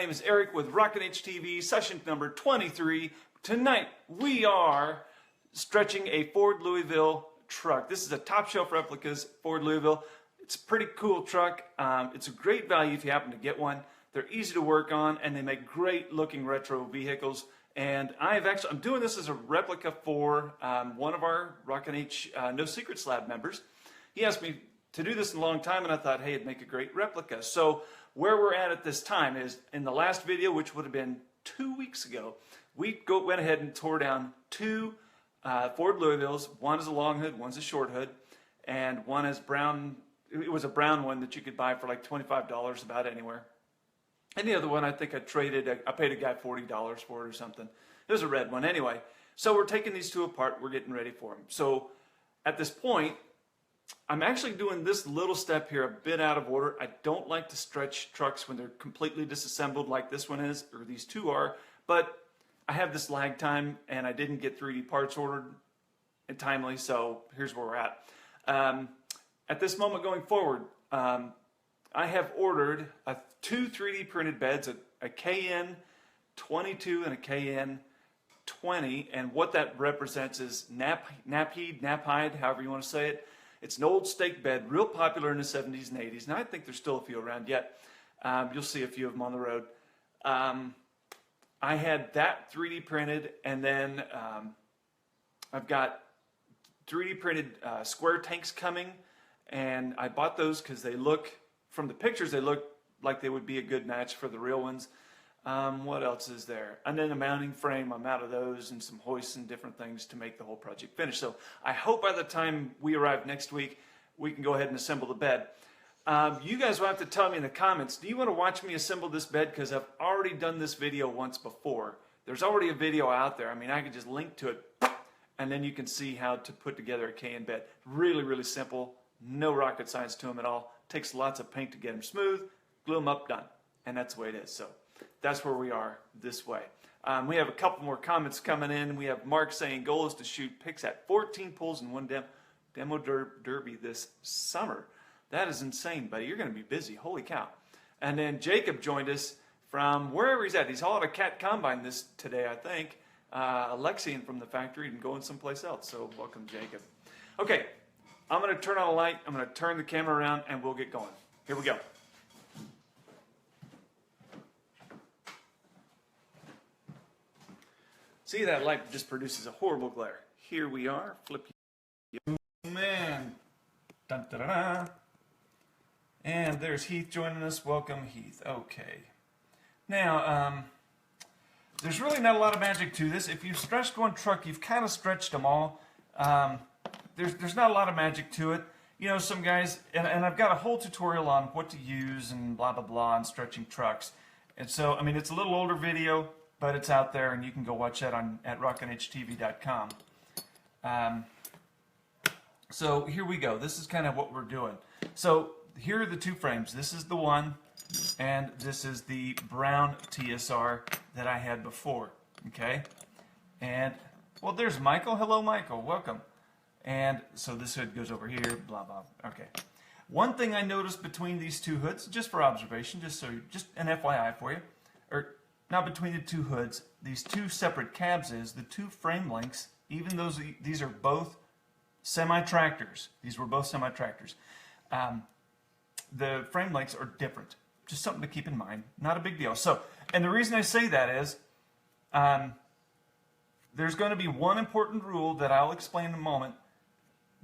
My name is Eric with Rockin' HTV, session number 23. Tonight we are stretching a Ford Louisville truck. This is a top shelf replicas Ford Louisville. It's a pretty cool truck. It's a great value if you happen to get one. They're easy to work on and they make great looking retro vehicles. And I'm doing this as a replica for one of our Rockin' H No Secrets Lab members. He asked me to do this in a long time and I thought, hey, it'd make a great replica. So where we're at this time is in the last video, which would have been 2 weeks ago, we went ahead and tore down two Ford Louisvilles. One is a long hood, one's a short hood, and one is brown. It was a brown one that you could buy for like $25 about anywhere. And the other one, I think I paid a guy $40 for it or something. It was a red one anyway. So we're taking these two apart. We're getting ready for them. So at this point, I'm actually doing this little step here a bit out of order. I don't like to stretch trucks when they're completely disassembled like this one is, or these two are, but I have this lag time and I didn't get 3D parts ordered in timely, so here's where we're at. At this moment going forward, I have ordered two 3D printed beds, a KN22 and a KN20, and what that represents is naphide, however you want to say it. It's an old stake bed, real popular in the 70s and 80s, and I think there's still a few around yet. You'll see a few of them on the road. I had that 3D printed, and then I've got 3D printed square tanks coming, and I bought those because they look, from the pictures, they look like they would be a good match for the real ones. What else is there? And then a mounting frame, I'm out of those, and some hoists and different things to make the whole project finish. So I hope by the time we arrive next week, we can go ahead and assemble the bed. You guys will have to tell me in the comments, do you want to watch me assemble this bed? Because I've already done this video once before. There's already a video out there. I mean, I could just link to it, and then you can see how to put together a KN bed. Really, really simple. No rocket science to them at all. Takes lots of paint to get them smooth. Glue them up, done. And that's the way it is. So that's where we are this way. We have a couple more comments coming in. We have Mark saying goal is to shoot pics at 14 pulls in one demo derby this summer. That is insane, buddy. You're going to be busy. Holy cow. And then Jacob joined us from wherever he's at. He's hauling a cat combine today, I think. Alexian from the factory and going someplace else. So welcome, Jacob. Okay, I'm going to turn on a light. I'm going to turn the camera around and we'll get going. Here we go. See, that light just produces a horrible glare. Here we are. Flip you. Man. Dun, da, da, da. And there's Heath joining us. Welcome, Heath. Okay. Now, there's really not a lot of magic to this. If you've stretched one truck, you've kind of stretched them all. There's not a lot of magic to it. You know, some guys, and I've got a whole tutorial on what to use and blah, blah, blah on stretching trucks. And so, I mean, it's a little older video, but it's out there, and you can go watch that at rockinhtv.com. So here we go. This is kind of what we're doing. So here are the two frames. This is the one, and this is the brown TSR that I had before. Okay, and well, there's Michael. Hello, Michael. Welcome. And so this hood goes over here. Blah blah. Okay. One thing I noticed between these two hoods, just for observation, just an FYI for you, or not between the two hoods, these two separate cabs is the two frame lengths. Even though these are both semi-tractors. These were both semi-tractors. The frame lengths are different. Just something to keep in mind. Not a big deal. So, and the reason I say that is there's going to be one important rule that I'll explain in a moment,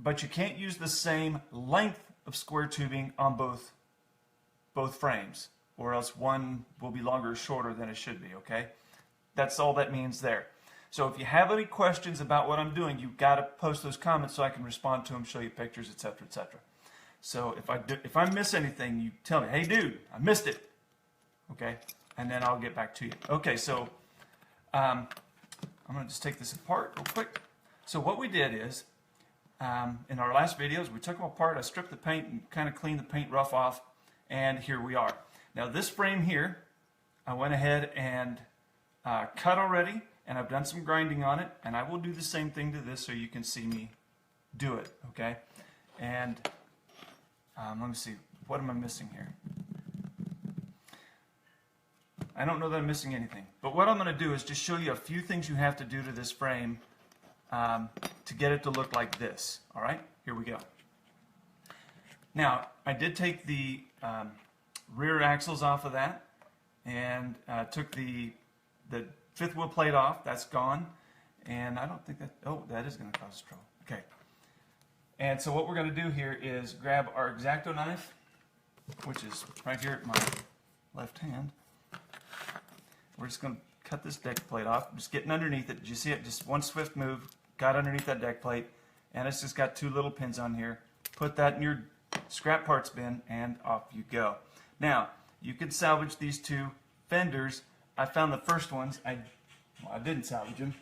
but you can't use the same length of square tubing on both frames, or else one will be longer or shorter than it should be, okay? That's all that means there. So if you have any questions about what I'm doing, you've got to post those comments so I can respond to them, show you pictures, etc., etc. So if I miss anything, you tell me, hey dude, I missed it, okay? And then I'll get back to you. Okay, so I'm going to just take this apart real quick. So what we did is, in our last videos, we took them apart, I stripped the paint and kind of cleaned the paint rough off, and here we are. Now this frame here, I went ahead and cut already, and I've done some grinding on it, and I will do the same thing to this so you can see me do it, okay? And let me see, what am I missing here? I don't know that I'm missing anything. But what I'm going to do is just show you a few things you have to do to this frame to get it to look like this. All right, here we go. Now, I did take the rear axles off of that and took the fifth wheel plate off. That's gone. And I don't think that, oh, that is going to cause trouble. Okay. And so what we're going to do here is grab our X-Acto knife, which is right here at my left hand. We're just going to cut this deck plate off. Just getting underneath it. Did you see it? Just one swift move. Got underneath that deck plate. And it's just got two little pins on here. Put that in your scrap parts bin and off you go. Now, you can salvage these two fenders. I found the first ones. I didn't salvage them.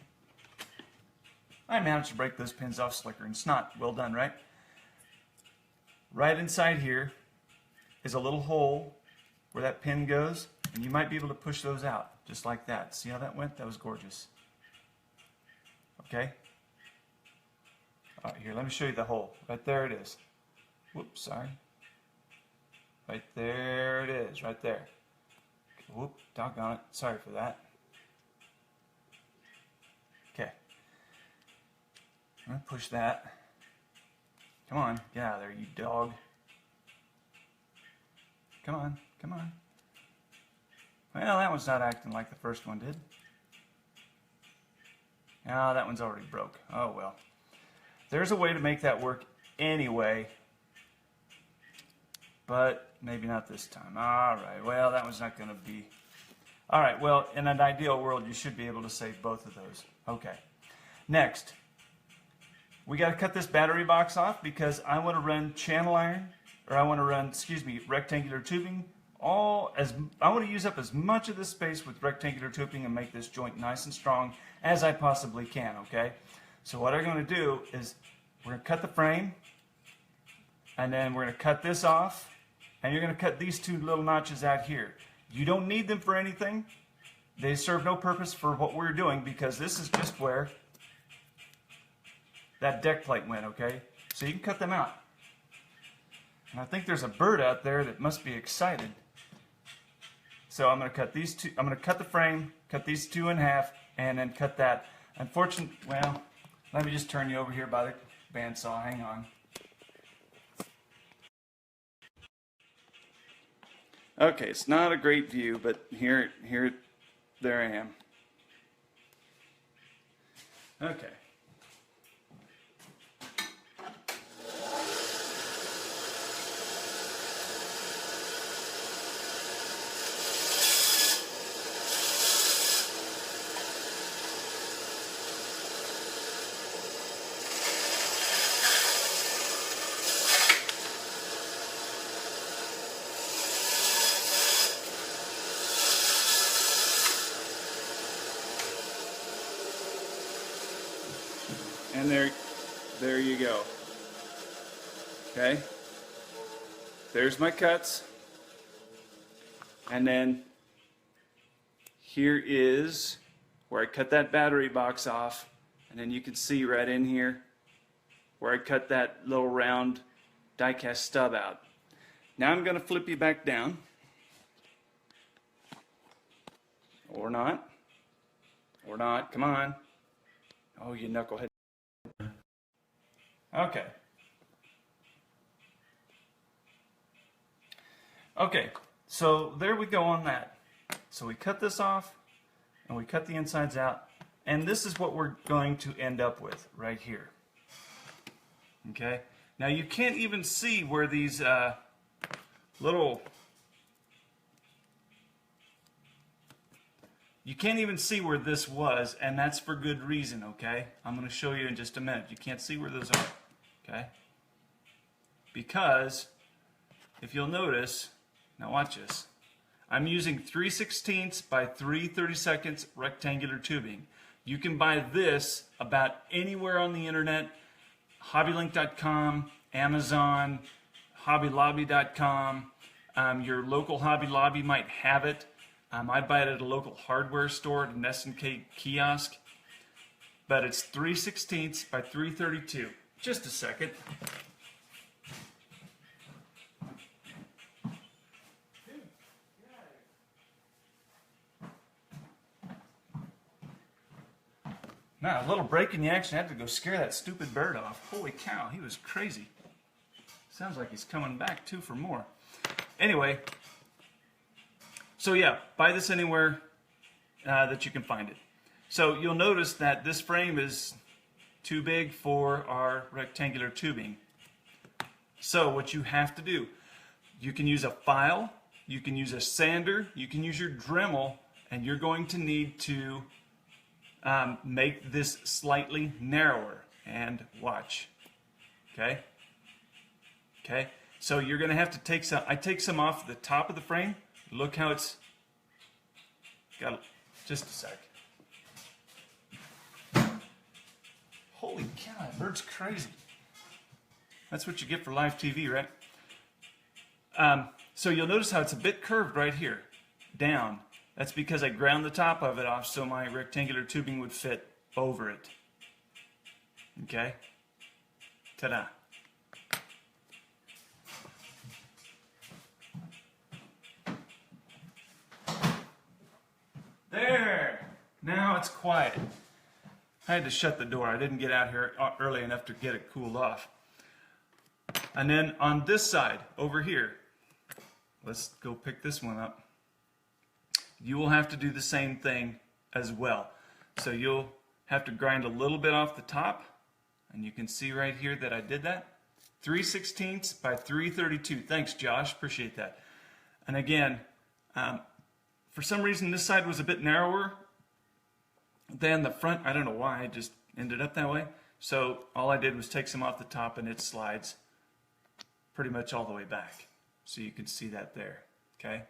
I managed to break those pins off slicker and snot. Well done, right? Right inside here is a little hole where that pin goes, and you might be able to push those out, just like that. See how that went? That was gorgeous. Okay? All right, here, let me show you the hole. Right there it is. Whoops, sorry. Right there it is, right there. Whoop, doggone it. Sorry for that. Okay. I'm going to push that. Come on, get out of there, you dog. Come on, come on. Well, that one's not acting like the first one did. Ah, that one's already broke. Oh well. There's a way to make that work anyway, but maybe not this time. All right, well, that one's not going to be... All right, well, in an ideal world, you should be able to save both of those. Okay. Next. We got to cut this battery box off because I want to run channel iron, or I want to run, rectangular tubing. I want to use up as much of this space with rectangular tubing and make this joint nice and strong as I possibly can, okay? So what I'm going to do is we're going to cut the frame, and then we're going to cut this off, and you're going to cut these two little notches out here. You don't need them for anything. They serve no purpose for what we're doing because this is just where that deck plate went, okay? So you can cut them out. And I think there's a bird out there that must be excited. So I'm going to cut these two, I'm going to cut the frame, cut these two in half, and then cut that. Unfortunately, well, let me just turn you over here by the bandsaw. Hang on. Okay, it's not a great view, but there I am. Okay. And there you go. Okay. There's my cuts. And then here is where I cut that battery box off. And then you can see right in here where I cut that little round die-cast stub out. Now I'm going to flip you back down. Or not. Or not. Come on. Oh, you knucklehead. Okay. Okay, so there we go on that. So we cut this off, and we cut the insides out, and this is what we're going to end up with right here. Okay? Now you can't even see where these you can't even see where this was, and that's for good reason, okay? I'm going to show you in just a minute. You can't see where those are, okay? Because, if you'll notice, now watch this. I'm using 3/16 by 3/32 rectangular tubing. You can buy this about anywhere on the internet, hobbylink.com, Amazon, hobbylobby.com. Your local Hobby Lobby might have it. I buy it at a local hardware store, at an S&K kiosk. But it's 3/16 by 3/32. Just a second. Now, a little break in the action. I had to go scare that stupid bird off. Holy cow, he was crazy. Sounds like he's coming back too for more. Anyway, so yeah, buy this anywhere that you can find it. So you'll notice that this frame is too big for our rectangular tubing. So what you have to do, you can use a file, you can use a sander, you can use your Dremel, and you're going to need to make this slightly narrower. And watch. Okay? Okay? So you're going to have to take some, I take some off the top of the frame. Look how it's got, just a sec. Holy cow, that bird's crazy. That's what you get for live TV, right? So you'll notice how it's a bit curved right here, down. That's because I ground the top of it off so my rectangular tubing would fit over it. Okay? Ta-da. There! Now it's quiet. I had to shut the door. I didn't get out here early enough to get it cooled off. And then on this side, over here, let's go pick this one up. You will have to do the same thing as well. So you'll have to grind a little bit off the top, and you can see right here that I did that. 3/16 by 332. Thanks, Josh. Appreciate that. And again, for some reason this side was a bit narrower than the front. I don't know why. It just ended up that way. So all I did was take some off the top, and it slides pretty much all the way back. So you can see that there. Okay?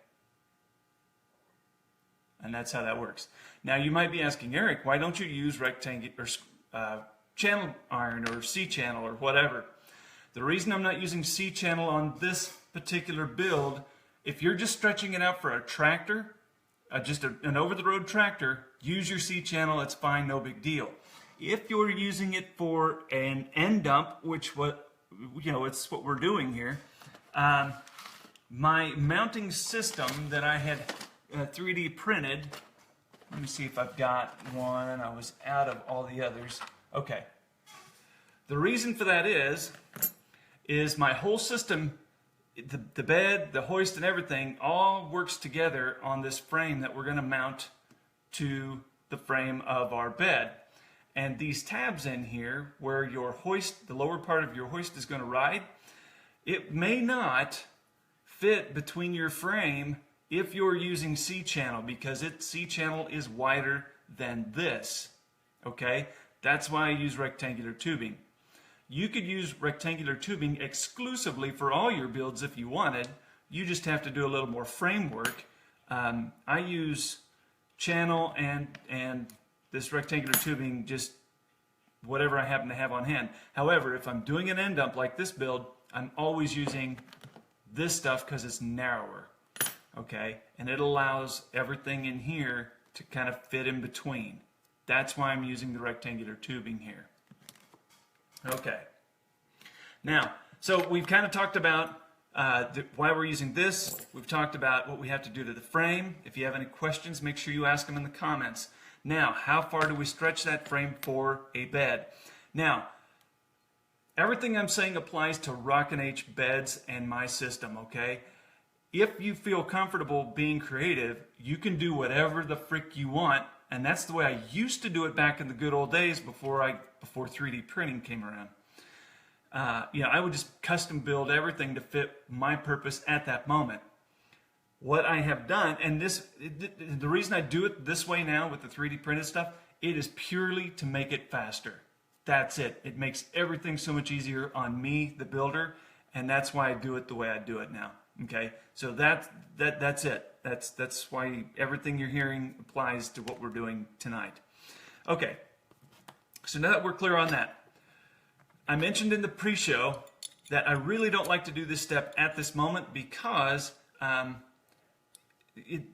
And that's how that works. Now you might be asking, Eric, why don't you use rectangular channel iron or C-channel or whatever? The reason I'm not using C-channel on this particular build, if you're just stretching it out for a tractor, just an over-the-road tractor, use your C-channel, it's fine, no big deal. If you're using it for an end dump, which it's what we're doing here, my mounting system that I had 3D printed, let me see if I've got one. I was out of all the others. Okay. The reason for that is my whole system, the bed, the hoist, and everything all works together on this frame that we're going to mount to the frame of our bed. And these tabs in here where your hoist, the lower part of your hoist is going to ride, it may not fit between your frame if you're using C-channel, because C-channel is wider than this. Okay? That's why I use rectangular tubing. You could use rectangular tubing exclusively for all your builds if you wanted. You just have to do a little more framework. I use channel and this rectangular tubing, just whatever I happen to have on hand. However, if I'm doing an end dump like this build, I'm always using this stuff because it's narrower. Okay, and it allows everything in here to kind of fit in between. That's why I'm using the rectangular tubing here. Okay. Now, so we've kind of talked about why we're using this. We've talked about what we have to do to the frame. If you have any questions, make sure you ask them in the comments. Now, how far do we stretch that frame for a bed? Now, everything I'm saying applies to Rockin' H beds and my system, okay? If you feel comfortable being creative, you can do whatever the frick you want, and that's the way I used to do it back in the good old days before 3D printing came around. I would just custom build everything to fit my purpose at that moment. What I have done, and the reason I do it this way now with the 3D printed stuff, it is purely to make it faster. That's it. It makes everything so much easier on me, the builder, and that's why I do it the way I do it now. Okay, so that's it. That's why everything you're hearing applies to what we're doing tonight. Okay, so now that we're clear on that, I mentioned in the pre-show that I really don't like to do this step at this moment because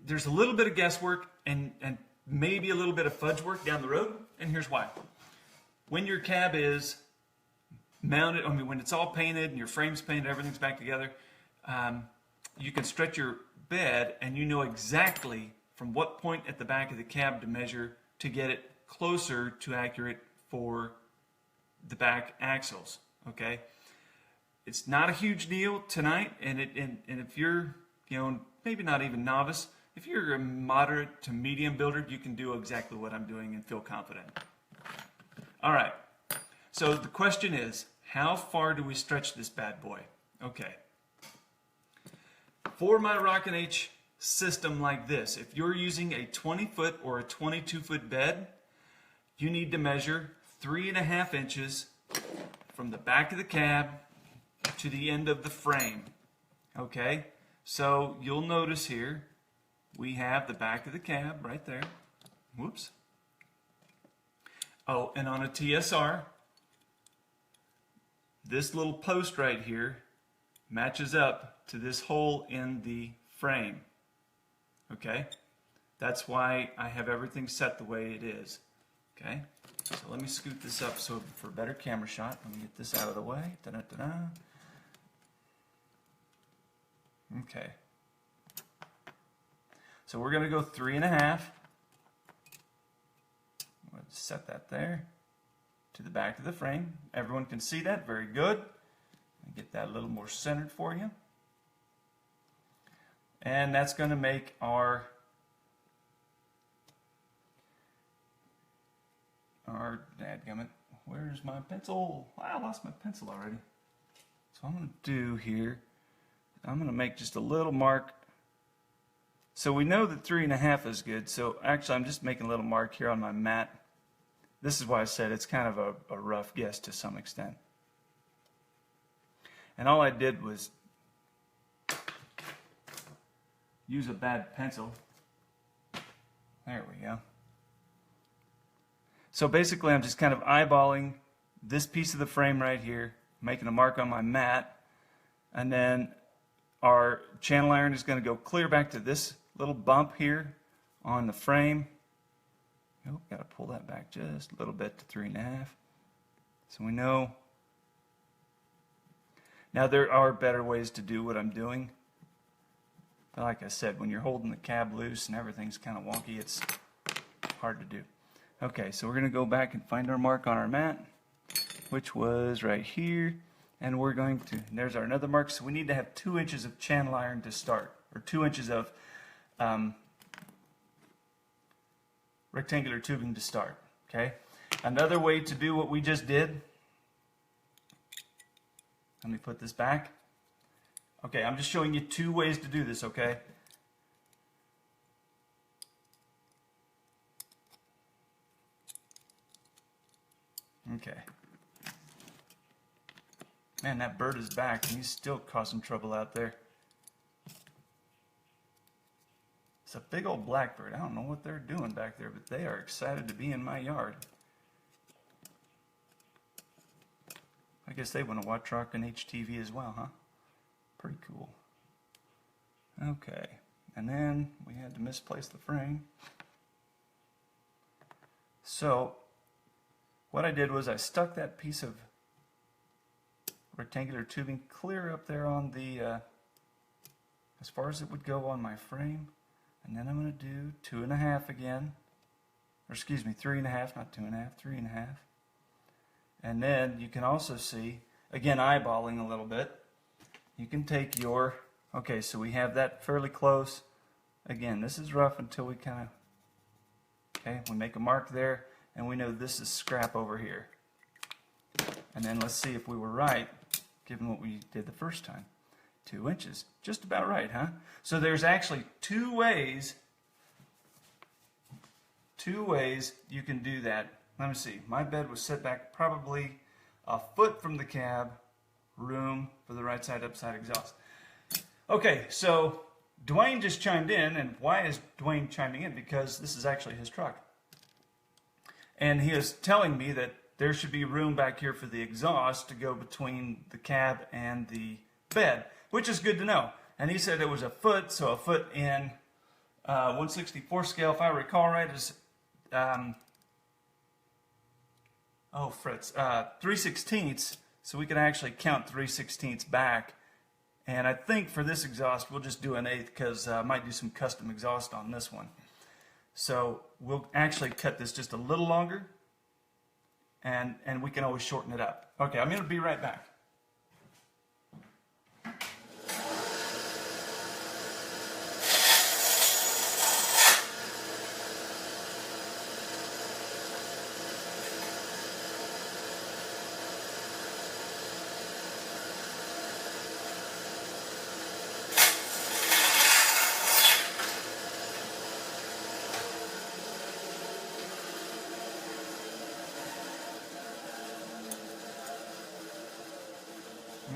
there's a little bit of guesswork and maybe a little bit of fudge work down the road, and here's why. When your cab is mounted, when it's all painted and your frame's painted, everything's back together, you can stretch your bed and you know exactly from what point at the back of the cab to measure to get it closer to accurate for the back axles. Okay, it's not a huge deal tonight, and if you're, you know, maybe not even novice, if you're a moderate to medium builder, you can do exactly what I'm doing and feel confident. All right, so the question is, how far do we stretch this bad boy? Okay, for my Rockin' H system like this, if you're using a 20-foot or a 22-foot bed, you need to measure 3.5 inches from the back of the cab to the end of the frame. Okay, so you'll notice here we have the back of the cab right there. Whoops. Oh, and on a TSR, this little post right here matches up to this hole in the frame. Okay, that's why I have everything set the way it is. Okay, so let me scoot this up so for a better camera shot. Let me get this out of the way. Da-da-da-da. Okay, so we're going to go 3.5. Let's set that there to the back of the frame. Everyone can see that. Very good. Let me get that a little more centered for you. And that's going to make our dadgummit, where's my pencil? I lost my pencil already. So I'm going to do here, I'm going to make just a little mark. So we know that 3.5 is good. So actually I'm just making a little mark here on my mat. This is why I said it's kind of a rough guess to some extent. And all I did was use a bad pencil. There we go. So basically I'm just kind of eyeballing this piece of the frame right here, making a mark on my mat, and then our channel iron is going to go clear back to this little bump here on the frame. Oh, got to pull that back just a little bit to 3.5. So we know. Now there are better ways to do what I'm doing. But like I said, when you're holding the cab loose and everything's kind of wonky, it's hard to do. Okay, so we're going to go back and find our mark on our mat, which was right here. And we're going to, there's our another mark. So we need to have 2 inches of channel iron to start, or 2 inches of rectangular tubing to start. Okay, another way to do what we just did, let me put this back. Okay, I'm just showing you 2 ways to do this, okay? Okay. Man, that bird is back and he's still causing trouble out there. It's a big old blackbird. I don't know what they're doing back there, but they are excited to be in my yard. I guess they want to watch Rockin' H TV as well, huh? Pretty cool. Okay, and then we had to misplace the frame. So what I did was I stuck that piece of rectangular tubing clear up there on the, as far as it would go on my frame. And then I'm going to do 2.5 again, or excuse me, 3.5, not 2.5, 3.5. And then you can also see, again, eyeballing a little bit, you can take your, okay, so we have that fairly close. Again, this is rough until we kind of, okay, we make a mark there, and we know this is scrap over here. And then let's see if we were right, given what we did the first time. 2 inches, just about right, huh? So there's actually two ways you can do that. Let me see, my bed was set back probably a foot from the cab, room for the right side upside exhaust. Okay, so Dwayne just chimed in, and why is Dwayne chiming in? Because this is actually his truck. And he is telling me that there should be room back here for the exhaust to go between the cab and the bed, which is good to know. And he said it was a foot, so a foot in 1/64 scale, if I recall right, is 3/16, so we can actually count 3/16 back. And I think for this exhaust, we'll just do an 1/8 because I might do some custom exhaust on this one. So we'll actually cut this just a little longer, and we can always shorten it up. Okay, I'm going to be right back.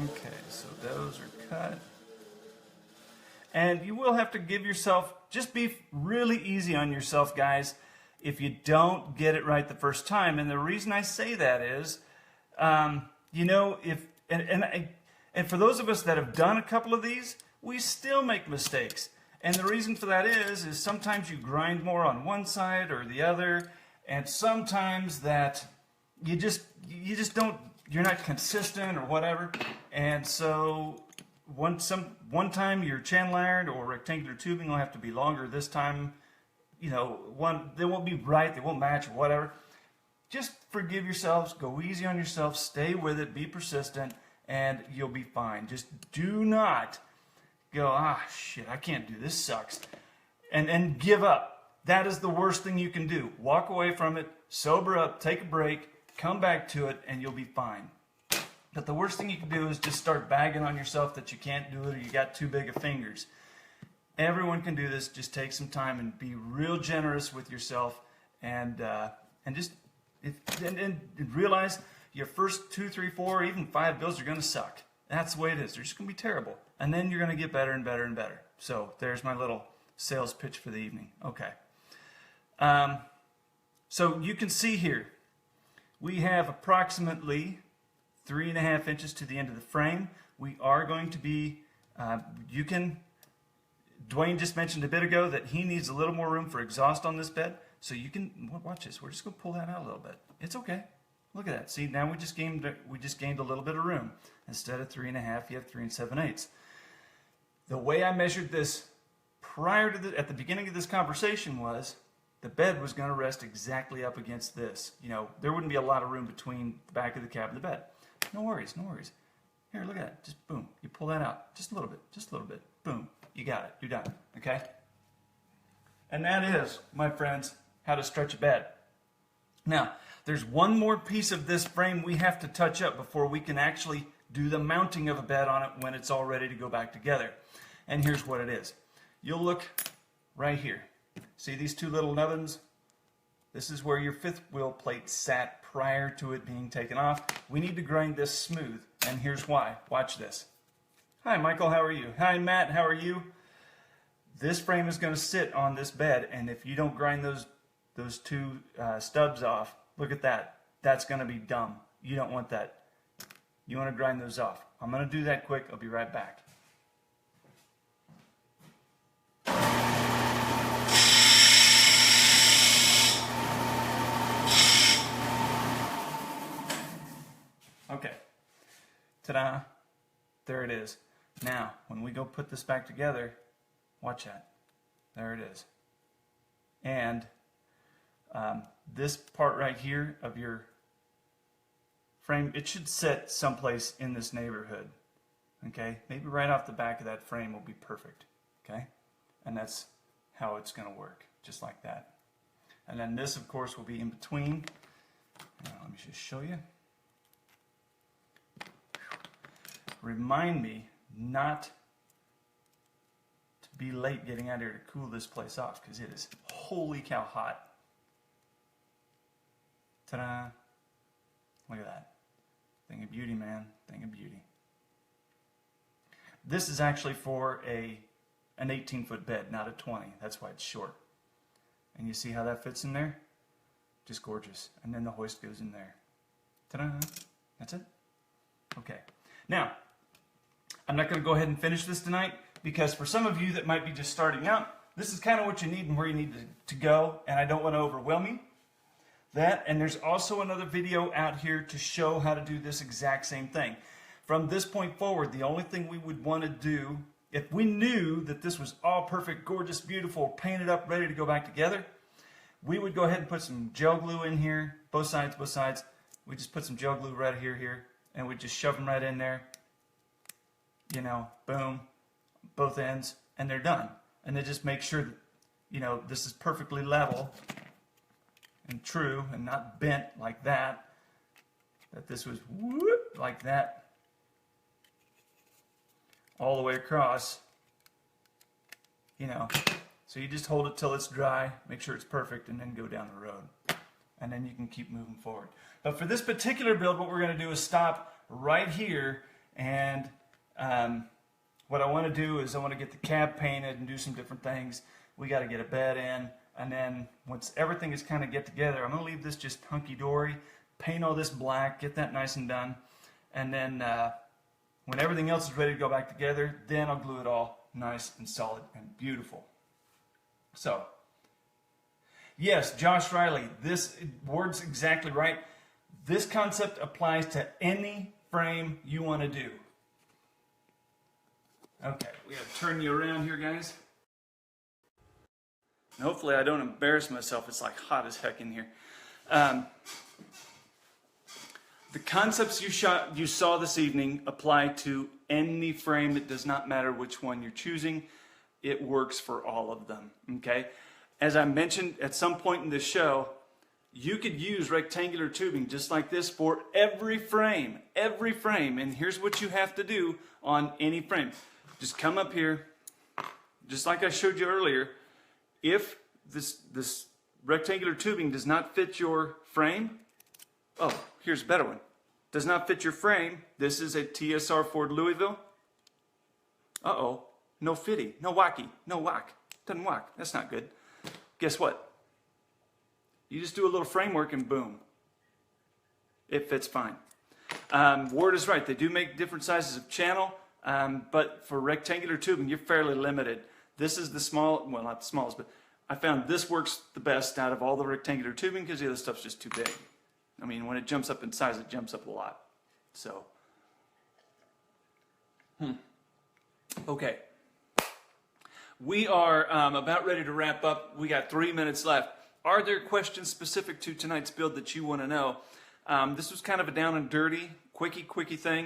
Okay, so those are cut. And you will have to give yourself, just be really easy on yourself, guys, if you don't get it right the first time. And the reason I say that is, you know, and for those of us that have done a couple of these, we still make mistakes. And the reason for that is sometimes you grind more on one side or the other, and sometimes that you just don't, you're not consistent or whatever. And so one time your channel iron or rectangular tubing will have to be longer. This time, you know, they won't be right, they won't match or whatever. Just forgive yourselves, go easy on yourself, stay with it, be persistent, and you'll be fine. Just do not go, shit, I can't do this, sucks, and give up. That is the worst thing you can do. Walk away from it, sober up, take a break, come back to it, and you'll be fine. But the worst thing you can do is just start bagging on yourself that you can't do it or you got too big of fingers. Everyone can do this. Just take some time and be real generous with yourself, and realize your first 2, 3, 4, even 5 builds are going to suck. That's the way it is. They're just going to be terrible. And then you're going to get better and better and better. So there's my little sales pitch for the evening. Okay. So you can see here, we have approximately 3.5 inches to the end of the frame. We are going to be, Dwayne just mentioned a bit ago that he needs a little more room for exhaust on this bed. So you can, watch this, we're just going to pull that out a little bit. It's okay. Look at that. See, now we just gained a little bit of room. Instead of 3.5, you have 3 7/8. The way I measured this at the beginning of this conversation was the bed was going to rest exactly up against this. You know, there wouldn't be a lot of room between the back of the cab and the bed. No worries, no worries. Here, look at that. Just boom. You pull that out. Just a little bit. Boom. You got it. You're done. Okay? And that is, my friends, how to stretch a bed. Now, there's one more piece of this frame we have to touch up before we can actually do the mounting of a bed on it when it's all ready to go back together. And here's what it is. You'll look right here. See these two little nubbins? This is where your 5th wheel plate sat prior to it being taken off. We need to grind this smooth, and here's why. Watch this. Hi, Michael, how are you? Hi, Matt, how are you? This frame is going to sit on this bed, and if you don't grind those two stubs off, look at that. That's going to be dumb. You don't want that. You want to grind those off. I'm going to do that quick. I'll be right back. Okay, ta-da, there it is. Now, when we go put this back together, watch that, there it is. And this part right here of your frame, it should sit someplace in this neighborhood, okay? Maybe right off the back of that frame will be perfect, okay? And that's how it's gonna work, just like that. And then this, of course, will be in between. Let me just show you. Remind me not to be late getting out here to cool this place off because it is holy cow hot. Ta-da! Look at that. Thing of beauty, man. Thing of beauty. This is actually for an 18-foot bed, not a 20. That's why it's short. And you see how that fits in there? Just gorgeous. And then the hoist goes in there. Ta-da! That's it? Okay. Now, I'm not going to go ahead and finish this tonight because for some of you that might be just starting out, this is kind of what you need and where you need to go, and I don't want to overwhelm you. That, and there's also another video out here to show how to do this exact same thing. From this point forward, the only thing we would want to do, if we knew that this was all perfect, gorgeous, beautiful, painted up, ready to go back together, we would go ahead and put some gel glue in here, both sides, both sides. We just put some gel glue right here, and we just shove them right in there. You know, boom, both ends, and they're done. And then just make sure that, you know, this is perfectly level and true and not bent like that. That this was whoop, like that all the way across. You know, so you just hold it till it's dry, make sure it's perfect, and then go down the road. And then you can keep moving forward. But for this particular build, what we're going to do is stop right here, and what I want to do is I want to get the cab painted and do some different things. We got to get a bed in, and then once everything is kind of get together, I'm going to leave this just hunky-dory, paint all this black, get that nice and done, and then when everything else is ready to go back together, then I'll glue it all nice and solid and beautiful. So, yes, Josh Riley, this word's exactly right. This concept applies to any frame you want to do. Okay, we gotta turn you around here, guys. And hopefully I don't embarrass myself. It's like hot as heck in here. The concepts you saw this evening apply to any frame. It does not matter which one you're choosing. It works for all of them, okay? As I mentioned at some point in this show, you could use rectangular tubing just like this for every frame, and here's what you have to do on any frame. Just come up here, just like I showed you earlier. If this rectangular tubing does not fit your frame, oh, here's a better one. Does not fit your frame. This is a TSR Ford Louisville. Uh-oh, no fitty, no wacky, no whack. Doesn't whack, that's not good. Guess what? You just do a little framework and boom. It fits fine. Ward is right, they do make different sizes of channel, but for rectangular tubing, you're fairly limited. This is the small, well, not the smallest, but I found this works the best out of all the rectangular tubing because the other stuff's just too big. I mean, when it jumps up in size, it jumps up a lot. So, okay. We are about ready to wrap up. We got 3 minutes left. Are there questions specific to tonight's build that you want to know? This was kind of a down and dirty, quickie thing.